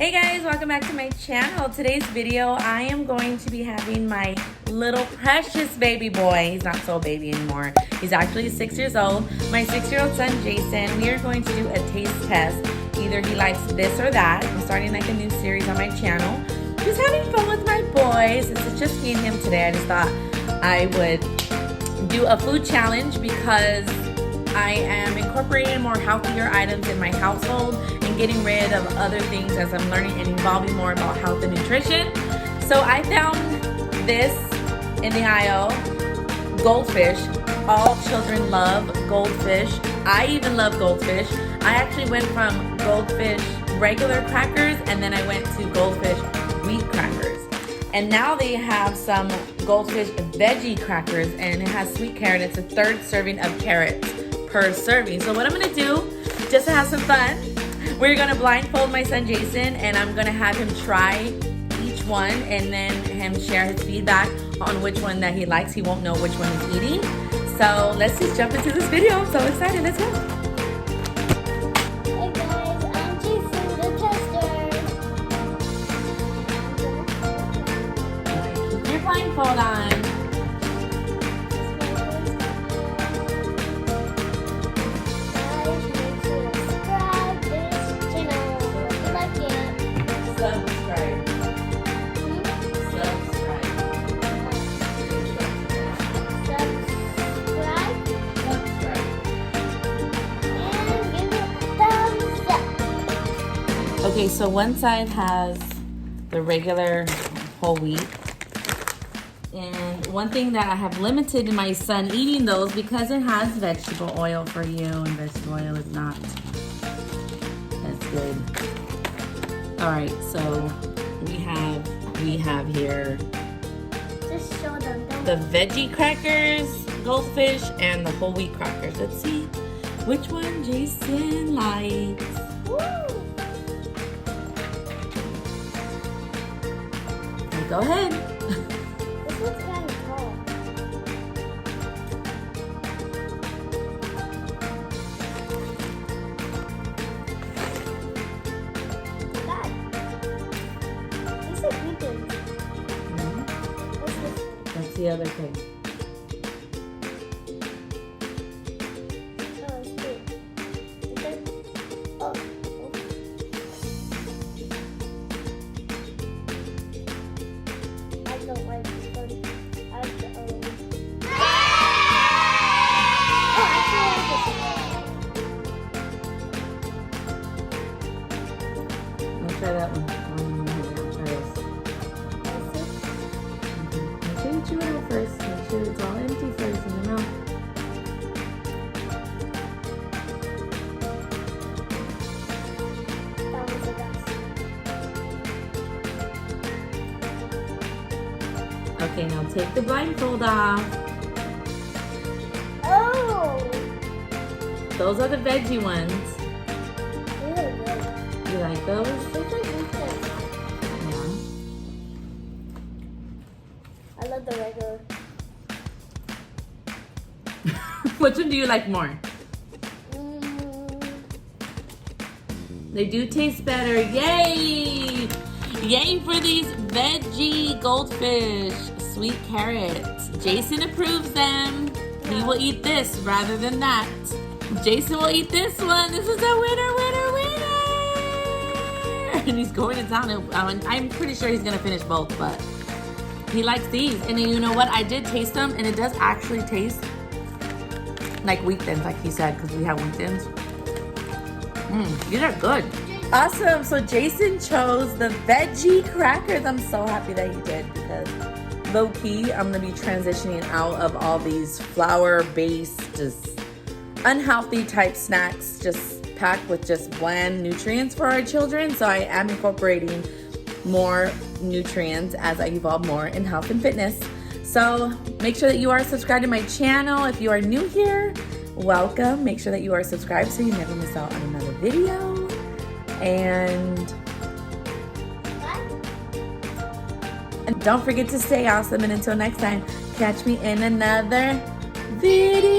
Hey guys, welcome back to my channel. Today's video, I am going to be having my little precious baby boy. He's not so baby anymore. He's actually 6 years old. My 6-year-old son, Jayson. We are going to do a taste test. Either he likes this or that. I'm starting like a new series on my channel. Just having fun with my boys. Since it's just me and him today, I just thought I would do a food challenge because I am incorporating more healthier items in my household and getting rid of other things as I'm learning and evolving more about health and nutrition. So I found this in the aisle, goldfish. All children love goldfish. I even love goldfish. I actually went from goldfish regular crackers and then I went to goldfish wheat crackers. And now they have some goldfish veggie crackers and it has sweet carrot. It's a third serving of carrots per serving. So what I'm gonna do, just to have some fun, we're gonna blindfold my son Jayson and I'm gonna have him try each one and then him share his feedback on which one that he likes. He won't know which one he's eating. So let's just jump into this video. I'm so excited, let's go. Hey guys, I'm Jayson the tester. Keep your blindfold on. Okay, so one side has the regular whole wheat. And one thing that I have limited in my son eating those because it has vegetable oil for you and vegetable oil is not as good. All right, so we have here Just show them. the veggie crackers, goldfish, and the whole wheat crackers. Let's see which one Jayson likes. Woo! Go ahead. This one's kind of tall. Dad, these are good things. What's this one? That's the other thing. Oh, it's good. Okay. Oh. I don't like this one. I like the other one. Oh, I actually like this one. I'll try that one. Try this. Make sure you chew it out first. Make sure it's all empty first in your mouth. That was the best. Okay, now take the blindfold off. Oh! Those are the veggie ones. Really good. You like those? It's like weekend. Yeah. I love the regular. Which one do you like more? They do taste better. Yay! Yay for these veggie goldfish, sweet carrots. Jayson approves them. He will eat this rather than that. Jayson will eat this one. This is a winner, winner, winner! And he's going to town. I'm pretty sure he's going to finish both, but he likes these. And then you know what? I did taste them, and it does actually taste like wheat thins, like he said, because we have wheat thins. These are good. Awesome. So Jayson chose the veggie crackers. I'm so happy that he did because low key, I'm going to be transitioning out of all these flour-based, just unhealthy type snacks, just packed with just bland nutrients for our children. So I am incorporating more nutrients as I evolve more in health and fitness. So make sure that you are subscribed to my channel. If you are new here, welcome. Make sure that you are subscribed so you never miss out on another video. And don't forget to stay awesome. And until next time, catch me in another video.